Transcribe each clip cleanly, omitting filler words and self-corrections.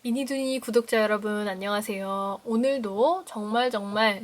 미니두니 구독자 여러분 안녕하세요. 오늘도 정말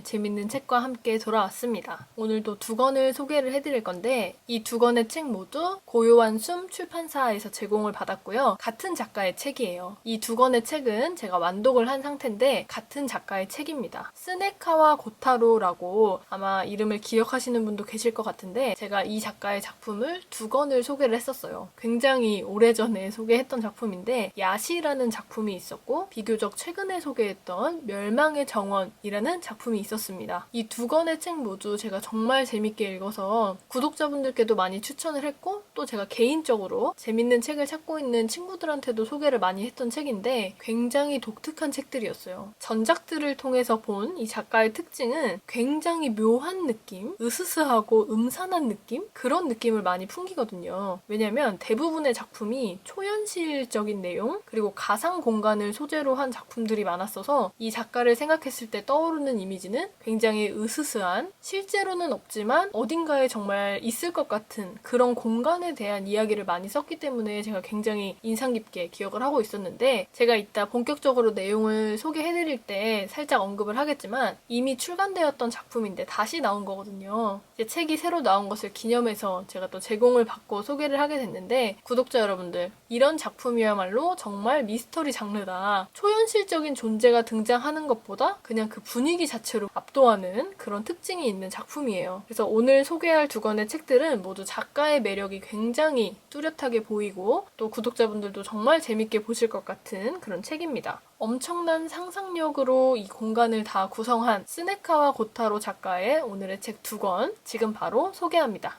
재밌는 책과 함께 돌아왔습니다. 오늘도 두 권을 소개를 해드릴 건데 이 두 권의 책 모두 고요한 숨 출판사에서 제공을 받았고요. 같은 작가의 책이에요. 이 두 권의 책은 제가 완독을 한 상태인데 같은 작가의 책입니다. 스네카와 고타로라고 아마 이름을 기억하시는 분도 계실 것 같은데 제가 이 작가의 작품을 두 권을 소개를 했었어요. 굉장히 오래전에 소개했던 작품인데 야시라는 작품이 있었고 비교적 최근에 소개했던 멸망의 정원이라는 작품이 있었습니다. 이 두 권의 책 모두 제가 정말 재밌게 읽어서 구독자분들께도 많이 추천을 했고 또 제가 개인적으로 재밌는 책을 찾고 있는 친구들한테도 소개를 많이 했던 책인데 굉장히 독특한 책들이었어요. 전작들을 통해서 본 이 작가의 특징은 굉장히 묘한 느낌, 으스스하고 음산한 느낌? 그런 느낌을 많이 풍기거든요. 왜냐면 대부분의 작품이 초현실적인 내용 그리고 가상 공간을 소재로 한 작품들이 많았어서 이 작가를 생각했을 때 떠오르는 이미지는 굉장히 으스스한 실제로는 없지만 어딘가에 정말 있을 것 같은 그런 공간에 대한 이야기를 많이 썼기 때문에 제가 굉장히 인상 깊게 기억을 하고 있었는데 제가 이따 본격적으로 내용을 소개해드릴 때 살짝 언급을 하겠지만 이미 출간되었던 작품인데 다시 나온 거거든요. 이제 책이 새로 나온 것을 기념해서 제가 또 제공을 받고 소개를 하게 됐는데 구독자 여러분들 이런 작품이야말로 정말 미스터리 장르다. 초현실적인 존재가 등장하는 것보다 그냥 그 분위기 자체로 압도하는 그런 특징이 있는 작품이에요. 그래서 오늘 소개할 두 권의 책들은 모두 작가의 매력이 굉장히 뚜렷하게 보이고 또 구독자분들도 정말 재밌게 보실 것 같은 그런 책입니다. 엄청난 상상력으로 이 공간을 다 구성한 스네카와 고타로 작가의 오늘의 책 두 권 지금 바로 소개합니다.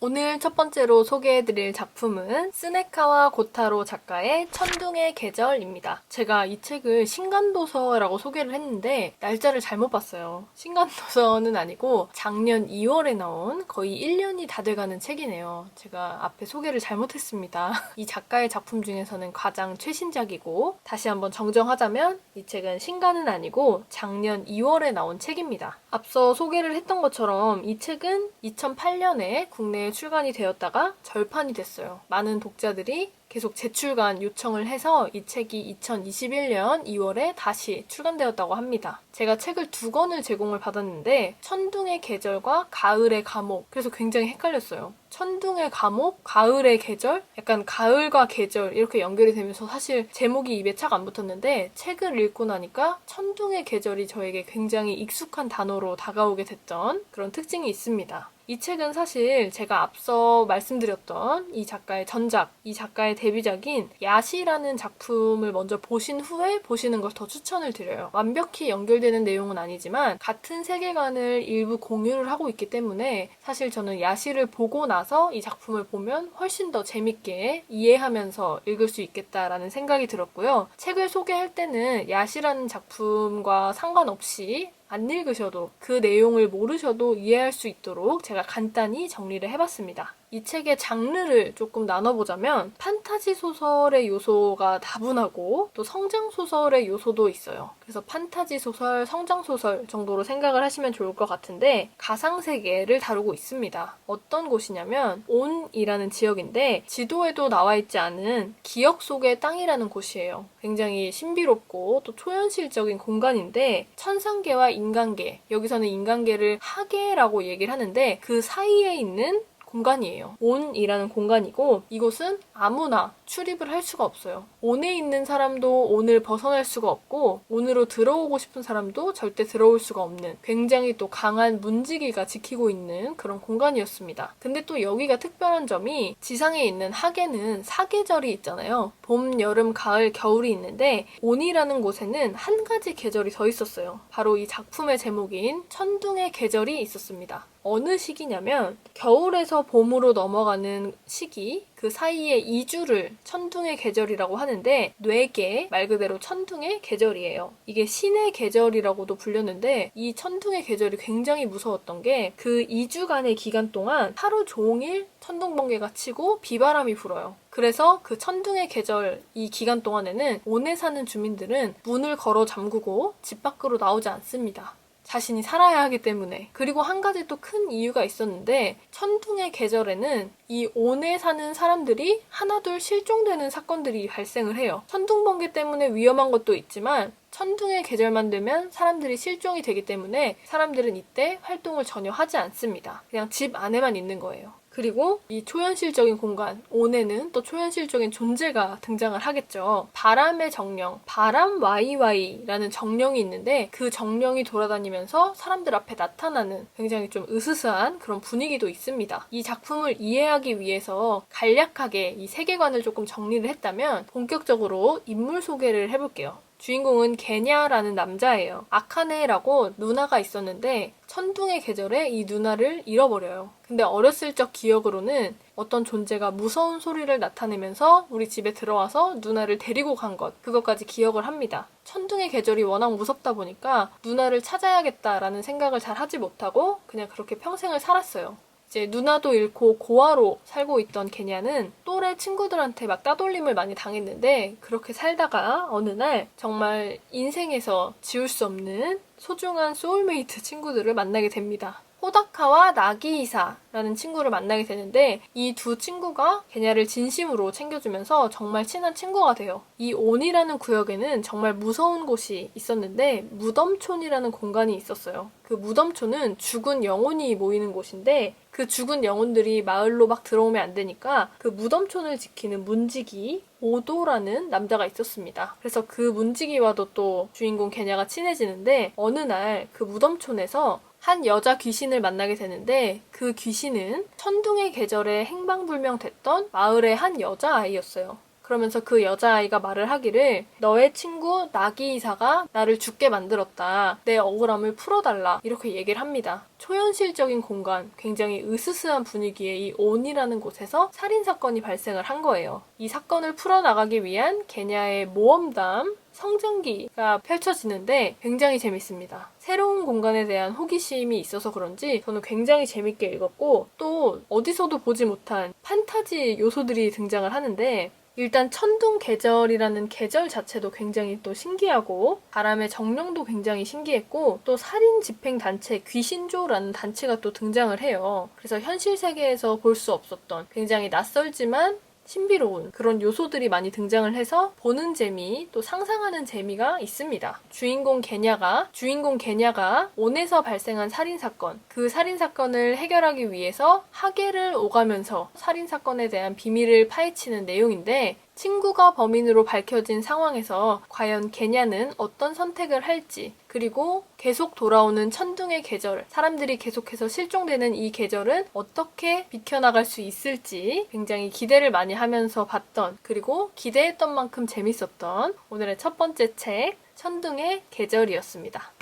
오늘 첫 번째로 소개해드릴 작품은 스네카와 고타로 작가의 천둥의 계절입니다. 제가 이 책을 신간도서라고 소개를 했는데 날짜를 잘못 봤어요. 신간도서는 아니고 작년 2월에 나온 거의 1년이 다 돼가는 책이네요. 제가 앞에 소개를 잘못했습니다. 이 작가의 작품 중에서는 가장 최신작이고 다시 한번 정정하자면 이 책은 신간은 아니고 작년 2월에 나온 책입니다. 앞서 소개를 했던 것처럼 이 책은 2008년에 국내에 출간이 되었다가 절판이 됐어요. 많은 독자들이 계속 재출간 요청을 해서 이 책이 2021년 2월에 다시 출간되었다고 합니다. 제가 책을 두 권을 제공을 받았는데 천둥의 계절과 가을의 감옥 그래서 굉장히 헷갈렸어요. 천둥의 감옥, 가을의 계절? 약간 가을과 계절 이렇게 연결이 되면서 사실 제목이 입에 착 안 붙었는데 책을 읽고 나니까 천둥의 계절이 저에게 굉장히 익숙한 단어로 다가오게 됐던 그런 특징이 있습니다. 이 책은 사실 제가 앞서 말씀드렸던 이 작가의 전작, 이 작가의 데뷔작인 야시라는 작품을 먼저 보신 후에 보시는 걸 더 추천을 드려요. 완벽히 연결되는 내용은 아니지만 같은 세계관을 일부 공유를 하고 있기 때문에 사실 저는 야시를 보고 나서 이 작품을 보면 훨씬 더 재밌게 이해하면서 읽을 수 있겠다라는 생각이 들었고요. 책을 소개할 때는 야시라는 작품과 상관없이 안 읽으셔도 그 내용을 모르셔도 이해할 수 있도록 제가 간단히 정리를 해봤습니다. 이 책의 장르를 조금 나눠보자면 판타지 소설의 요소가 다분하고 또 성장 소설의 요소도 있어요. 그래서 판타지 소설, 성장 소설 정도로 생각을 하시면 좋을 것 같은데 가상세계를 다루고 있습니다. 어떤 곳이냐면 온이라는 지역인데 지도에도 나와 있지 않은 기억 속의 땅이라는 곳이에요. 굉장히 신비롭고 또 초현실적인 공간인데 천상계와 인간계, 여기서는 인간계를 하계라고 얘기를 하는데 그 사이에 있는 공간이에요. 온이라는 공간이고 이곳은 아무나 출입을 할 수가 없어요. 온에 있는 사람도 온을 벗어날 수가 없고 온으로 들어오고 싶은 사람도 절대 들어올 수가 없는 굉장히 또 강한 문지기가 지키고 있는 그런 공간이었습니다. 근데 또 여기가 특별한 점이 지상에 있는 하계는 사계절이 있잖아요. 봄, 여름, 가을, 겨울이 있는데 온이라는 곳에는 한 가지 계절이 더 있었어요. 바로 이 작품의 제목인 천둥의 계절이 있었습니다. 어느 시기냐면 겨울에서 봄으로 넘어가는 시기 그 사이에 2주를 천둥의 계절이라고 하는데 뇌계 말 그대로 천둥의 계절이에요. 이게 신의 계절이라고도 불렸는데 이 천둥의 계절이 굉장히 무서웠던 게 그 2주간의 기간 동안 하루 종일 천둥 번개가 치고 비바람이 불어요. 그래서 그 천둥의 계절 이 기간 동안에는 온에 사는 주민들은 문을 걸어 잠그고 집 밖으로 나오지 않습니다. 자신이 살아야 하기 때문에. 그리고 한 가지 또 큰 이유가 있었는데 천둥의 계절에는 이 온에 사는 사람들이 하나둘 실종되는 사건들이 발생을 해요. 천둥 번개 때문에 위험한 것도 있지만 천둥의 계절만 되면 사람들이 실종이 되기 때문에 사람들은 이때 활동을 전혀 하지 않습니다. 그냥 집 안에만 있는 거예요. 그리고 이 초현실적인 공간, 온에는 또 초현실적인 존재가 등장을 하겠죠. 바람의 정령, 바람 YY라는 정령이 있는데 그 정령이 돌아다니면서 사람들 앞에 나타나는 굉장히 좀 으스스한 그런 분위기도 있습니다. 이 작품을 이해하기 위해서 간략하게 이 세계관을 조금 정리를 했다면 본격적으로 인물 소개를 해볼게요. 주인공은 게냐라는 남자예요. 아카네라고 누나가 있었는데 천둥의 계절에 이 누나를 잃어버려요. 근데 어렸을 적 기억으로는 어떤 존재가 무서운 소리를 나타내면서 우리 집에 들어와서 누나를 데리고 간 것, 그것까지 기억을 합니다. 천둥의 계절이 워낙 무섭다 보니까 누나를 찾아야겠다라는 생각을 잘 하지 못하고 그냥 그렇게 평생을 살았어요. 이제 누나도 잃고 고아로 살고 있던 게냐는 또래 친구들한테 막 따돌림을 많이 당했는데 그렇게 살다가 어느 날 정말 인생에서 지울 수 없는 소중한 소울메이트 친구들을 만나게 됩니다. 호다카와 나기이사라는 친구를 만나게 되는데 이 두 친구가 게냐를 진심으로 챙겨주면서 정말 친한 친구가 돼요. 이 온이라는 구역에는 정말 무서운 곳이 있었는데 무덤촌이라는 공간이 있었어요. 그 무덤촌은 죽은 영혼이 모이는 곳인데 그 죽은 영혼들이 마을로 막 들어오면 안 되니까 그 무덤촌을 지키는 문지기 오도라는 남자가 있었습니다. 그래서 그 문지기와도 또 주인공 게냐가 친해지는데 어느 날 그 무덤촌에서 한 여자 귀신을 만나게 되는데 그 귀신은 천둥의 계절에 행방불명됐던 마을의 한 여자아이였어요. 그러면서 그 여자아이가 말을 하기를 너의 친구 나기이사가 나를 죽게 만들었다. 내 억울함을 풀어달라. 이렇게 얘기를 합니다. 초현실적인 공간, 굉장히 으스스한 분위기의 이 온이라는 곳에서 살인사건이 발생을 한 거예요. 이 사건을 풀어나가기 위한 게냐의 모험담, 성장기가 펼쳐지는데 굉장히 재밌습니다. 새로운 공간에 대한 호기심이 있어서 그런지 저는 굉장히 재밌게 읽었고 또 어디서도 보지 못한 판타지 요소들이 등장을 하는데 일단 천둥 계절이라는 계절 자체도 굉장히 또 신기하고 바람의 정령도 굉장히 신기했고 또 살인 집행 단체 귀신조라는 단체가 또 등장을 해요. 그래서 현실 세계에서 볼 수 없었던 굉장히 낯설지만 신비로운 그런 요소들이 많이 등장을 해서 보는 재미, 또 상상하는 재미가 있습니다. 주인공 게냐가 온에서 발생한 살인사건, 그 살인사건을 해결하기 위해서 하계를 오가면서 살인사건에 대한 비밀을 파헤치는 내용인데 친구가 범인으로 밝혀진 상황에서 과연 게냐는 어떤 선택을 할지, 그리고 계속 돌아오는 천둥의 계절, 사람들이 계속해서 실종되는 이 계절은 어떻게 비켜나갈 수 있을지 굉장히 기대를 많이 하면서 봤던, 그리고 기대했던 만큼 재밌었던 오늘의 첫 번째 책, 천둥의 계절이었습니다.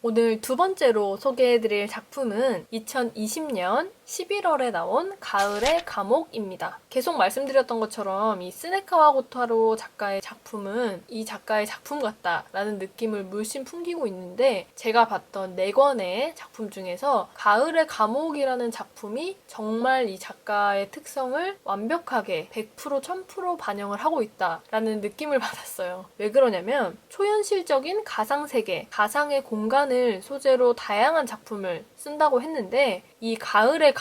오늘 두 번째로 소개해드릴 작품은 2020년 11월에 나온 가을의 감옥입니다. 계속 말씀드렸던 것처럼 이 스네카와 고타로 작가의 작품은 이 작가의 작품 같다라는 느낌을 물씬 풍기고 있는데 제가 봤던 4권의 작품 중에서 가을의 감옥이라는 작품이 정말 이 작가의 특성을 완벽하게 100% 1000% 반영을 하고 있다라는 느낌을 받았어요. 왜 그러냐면 초현실적인 가상세계, 가상의 공간을 소재로 다양한 작품을 쓴다고 했는데 이 가을의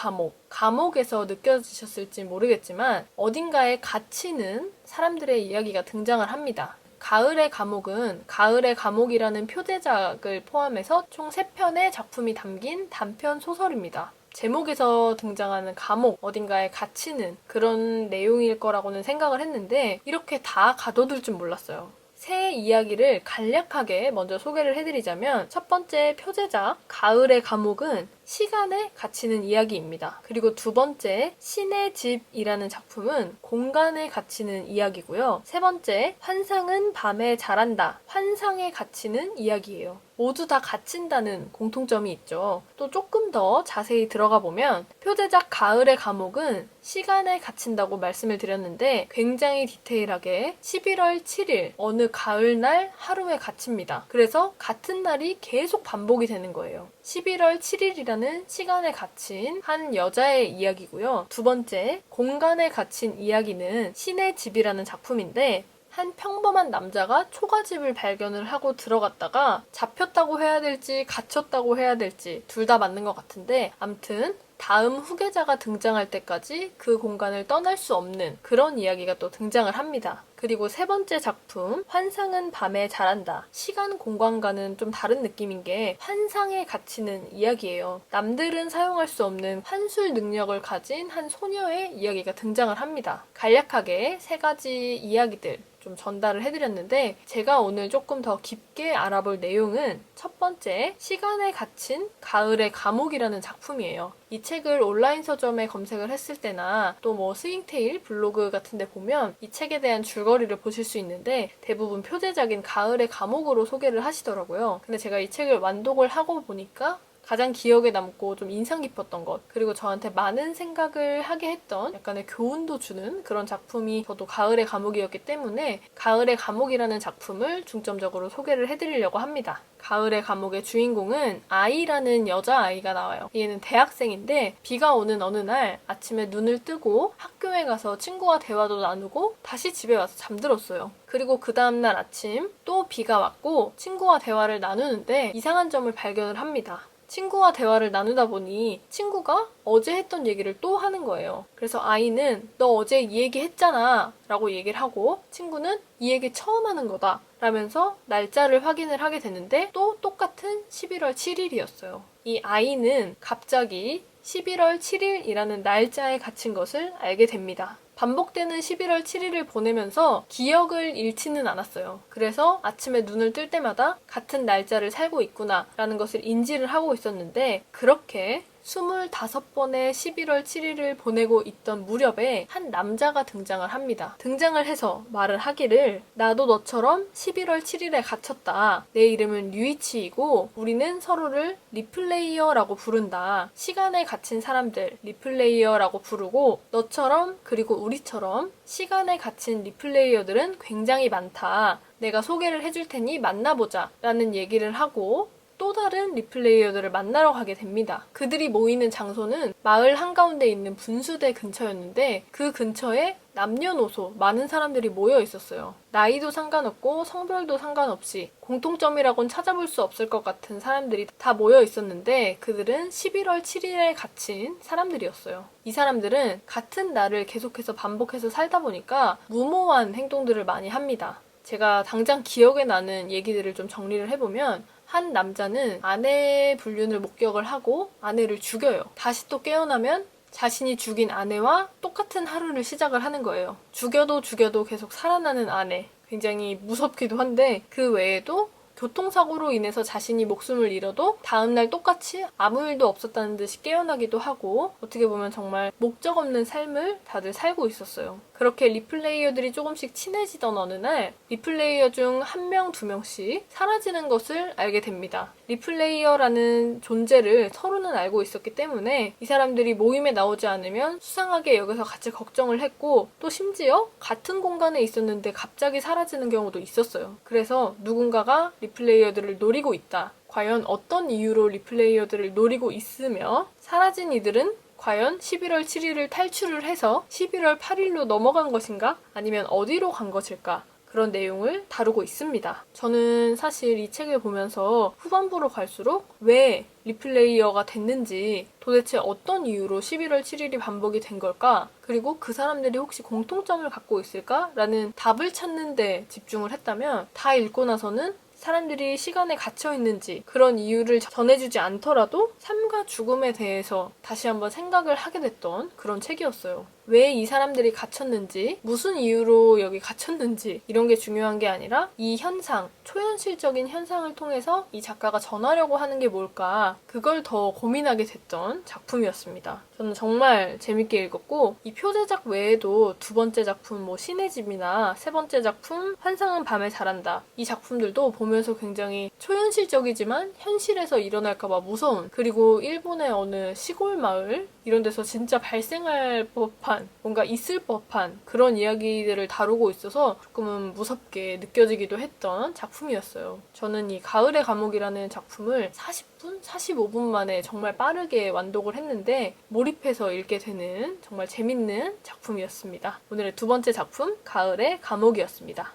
감옥에서 느껴지셨을지 모르겠지만 어딘가에 갇히는 사람들의 이야기가 등장을 합니다. 가을의 감옥은 가을의 감옥이라는 표제작을 포함해서 총 3편의 작품이 담긴 단편 소설입니다. 제목에서 등장하는 감옥, 어딘가에 갇히는 그런 내용일 거라고는 생각을 했는데 이렇게 다 가둬둘 줄 몰랐어요. 새 이야기를 간략하게 먼저 소개를 해드리자면 첫 번째 표제작 가을의 감옥은 시간에 갇히는 이야기입니다. 그리고 두 번째 신의 집이라는 작품은 공간에 갇히는 이야기고요. 세 번째 환상은 밤에 자란다, 환상에 갇히는 이야기예요. 모두 다 갇힌다는 공통점이 있죠. 또 조금 더 자세히 들어가 보면 표제작 가을의 감옥은 시간에 갇힌다고 말씀을 드렸는데 굉장히 디테일하게 11월 7일 어느 가을날 하루에 갇힙니다. 그래서 같은 날이 계속 반복이 되는 거예요. 11월 7일이라는 시간에 갇힌 한 여자의 이야기고요. 두 번째 공간에 갇힌 이야기는 신의 집이라는 작품인데 한 평범한 남자가 초가집을 발견을 하고 들어갔다가 잡혔다고 해야 될지 갇혔다고 해야 될지 둘 다 맞는 것 같은데, 암튼 다음 후계자가 등장할 때까지 그 공간을 떠날 수 없는 그런 이야기가 또 등장을 합니다. 그리고 세 번째 작품, 환상은 밤에 자란다. 시간 공간과는 좀 다른 느낌인 게 환상에 갇히는 이야기예요. 남들은 사용할 수 없는 환술 능력을 가진 한 소녀의 이야기가 등장을 합니다. 간략하게 세 가지 이야기들 좀 전달을 해드렸는데, 제가 오늘 조금 더 깊게 알아볼 내용은 첫 번째, 시간에 갇힌 가을의 감옥이라는 작품이에요. 이 책을 온라인 서점에 검색을 했을 때나 또 뭐 스윙테일 블로그 같은 데 보면 이 책에 대한 줄거리를 보실 수 있는데, 대부분 표제작인 가을의 감옥으로 소개를 하시더라고요. 근데 제가 이 책을 완독을 하고 보니까 가장 기억에 남고 좀 인상 깊었던 것, 그리고 저한테 많은 생각을 하게 했던, 약간의 교훈도 주는 그런 작품이 저도 가을의 감옥이었기 때문에 가을의 감옥이라는 작품을 중점적으로 소개를 해드리려고 합니다. 가을의 감옥의 주인공은 아이라는 여자아이가 나와요. 얘는 대학생인데 비가 오는 어느 날 아침에 눈을 뜨고 학교에 가서 친구와 대화도 나누고 다시 집에 와서 잠들었어요. 그리고 그 다음날 아침 또 비가 왔고 친구와 대화를 나누는데 이상한 점을 발견을 합니다. 친구와 대화를 나누다 보니 친구가 어제 했던 얘기를 또 하는 거예요. 그래서 아이는 너 어제 이 얘기 했잖아 라고 얘기를 하고, 친구는 이 얘기 처음 하는 거다 라면서 날짜를 확인을 하게 되는데 또 똑같은 11월 7일이었어요. 이 아이는 갑자기 11월 7일이라는 날짜에 갇힌 것을 알게 됩니다. 반복되는 11월 7일을 보내면서 기억을 잃지는 않았어요. 그래서 아침에 눈을 뜰 때마다 같은 날짜를 살고 있구나 라는 것을 인지를 하고 있었는데, 그렇게 25번의 11월 7일을 보내고 있던 무렵에 한 남자가 등장을 합니다. 등장을 해서 말을 하기를, 나도 너처럼 11월 7일에 갇혔다. 내 이름은 류이치이고 우리는 서로를 리플레이어라고 부른다. 시간에 갇힌 사람들 리플레이어라고 부르고, 너처럼 그리고 우리처럼 시간에 갇힌 리플레이어들은 굉장히 많다. 내가 소개를 해줄 테니 만나보자 라는 얘기를 하고 또 다른 리플레이어들을 만나러 가게 됩니다. 그들이 모이는 장소는 마을 한가운데 있는 분수대 근처였는데, 그 근처에 남녀노소 많은 사람들이 모여 있었어요. 나이도 상관없고 성별도 상관없이 공통점이라고는 찾아볼 수 없을 것 같은 사람들이 다 모여 있었는데, 그들은 11월 7일에 갇힌 사람들이었어요. 이 사람들은 같은 날을 계속해서 반복해서 살다 보니까 무모한 행동들을 많이 합니다. 제가 당장 기억에 나는 얘기들을 좀 정리를 해보면, 한 남자는 아내 불륜을 목격을 하고 아내를 죽여요. 다시 또 깨어나면 자신이 죽인 아내와 똑같은 하루를 시작을 하는 거예요. 죽여도 계속 살아나는 아내. 굉장히 무섭기도 한데, 그 외에도 교통사고로 인해서 자신이 목숨을 잃어도 다음날 똑같이 아무 일도 없었다는 듯이 깨어나기도 하고, 어떻게 보면 정말 목적 없는 삶을 다들 살고 있었어요. 그렇게 리플레이어들이 조금씩 친해지던 어느 날 리플레이어 중 한 명, 두 명씩 사라지는 것을 알게 됩니다. 리플레이어라는 존재를 서로는 알고 있었기 때문에 이 사람들이 모임에 나오지 않으면 수상하게 여기서 같이 걱정을 했고, 또 심지어 같은 공간에 있었는데 갑자기 사라지는 경우도 있었어요. 그래서 누군가가 리플레이어들을 노리고 있다. 과연 어떤 이유로 리플레이어들을 노리고 있으며, 사라진 이들은 과연 11월 7일을 탈출을 해서 11월 8일로 넘어간 것인가? 아니면 어디로 간 것일까? 그런 내용을 다루고 있습니다. 저는 사실 이 책을 보면서 후반부로 갈수록 왜 리플레이어가 됐는지, 도대체 어떤 이유로 11월 7일이 반복이 된 걸까? 그리고 그 사람들이 혹시 공통점을 갖고 있을까? 라는 답을 찾는 데 집중을 했다면, 다 읽고 나서는 사람들이 시간에 갇혀 있는지 그런 이유를 전해주지 않더라도 삶과 죽음에 대해서 다시 한번 생각을 하게 됐던 그런 책이었어요. 왜 이 사람들이 갇혔는지, 무슨 이유로 여기 갇혔는지, 이런 게 중요한 게 아니라 이 현상, 초현실적인 현상을 통해서 이 작가가 전하려고 하는 게 뭘까, 그걸 더 고민하게 됐던 작품이었습니다. 저는 정말 재밌게 읽었고, 이 표제작 외에도 두 번째 작품 신의 집이나 세 번째 작품 환상은 밤에 자란다, 이 작품들도 보면서 굉장히 초현실적이지만 현실에서 일어날까봐 무서운, 그리고 일본의 어느 시골 마을 이런 데서 진짜 발생할 법한, 뭔가 있을 법한 그런 이야기들을 다루고 있어서 조금은 무섭게 느껴지기도 했던 작품이었어요. 저는 이 가을의 감옥이라는 작품을 40분, 45분 만에 정말 빠르게 완독을 했는데 몰입해서 읽게 되는 정말 재밌는 작품이었습니다. 오늘의 두 번째 작품, 가을의 감옥이었습니다.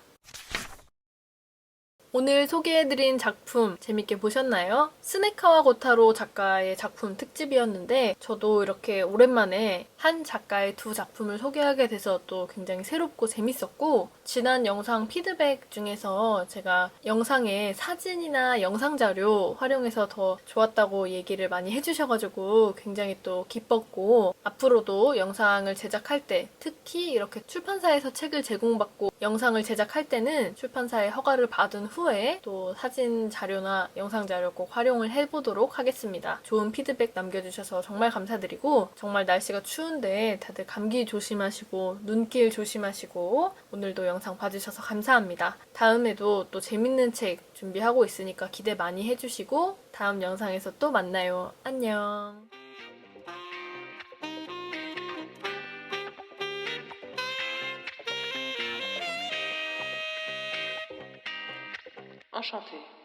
오늘 소개해드린 작품 재밌게 보셨나요? 스네카와 고타로 작가의 작품 특집이었는데 저도 이렇게 오랜만에 한 작가의 두 작품을 소개하게 돼서 또 굉장히 새롭고 재밌었고, 지난 영상 피드백 중에서 제가 영상에 사진이나 영상 자료 활용해서 더 좋았다고 얘기를 많이 해주셔가지고 굉장히 또 기뻤고, 앞으로도 영상을 제작할 때, 특히 이렇게 출판사에서 책을 제공받고 영상을 제작할 때는 출판사의 허가를 받은 후에 또 사진 자료나 영상 자료 꼭 활용을 해보도록 하겠습니다. 좋은 피드백 남겨주셔서 정말 감사드리고, 정말 날씨가 추운데 다들 감기 조심하시고 눈길 조심하시고 오늘도 영상 봐주셔서 감사합니다. 다음에도 또 재밌는 책 준비하고 있으니까 기대 많이 해주시고 다음 영상에서 또 만나요. 안녕. Enchanté.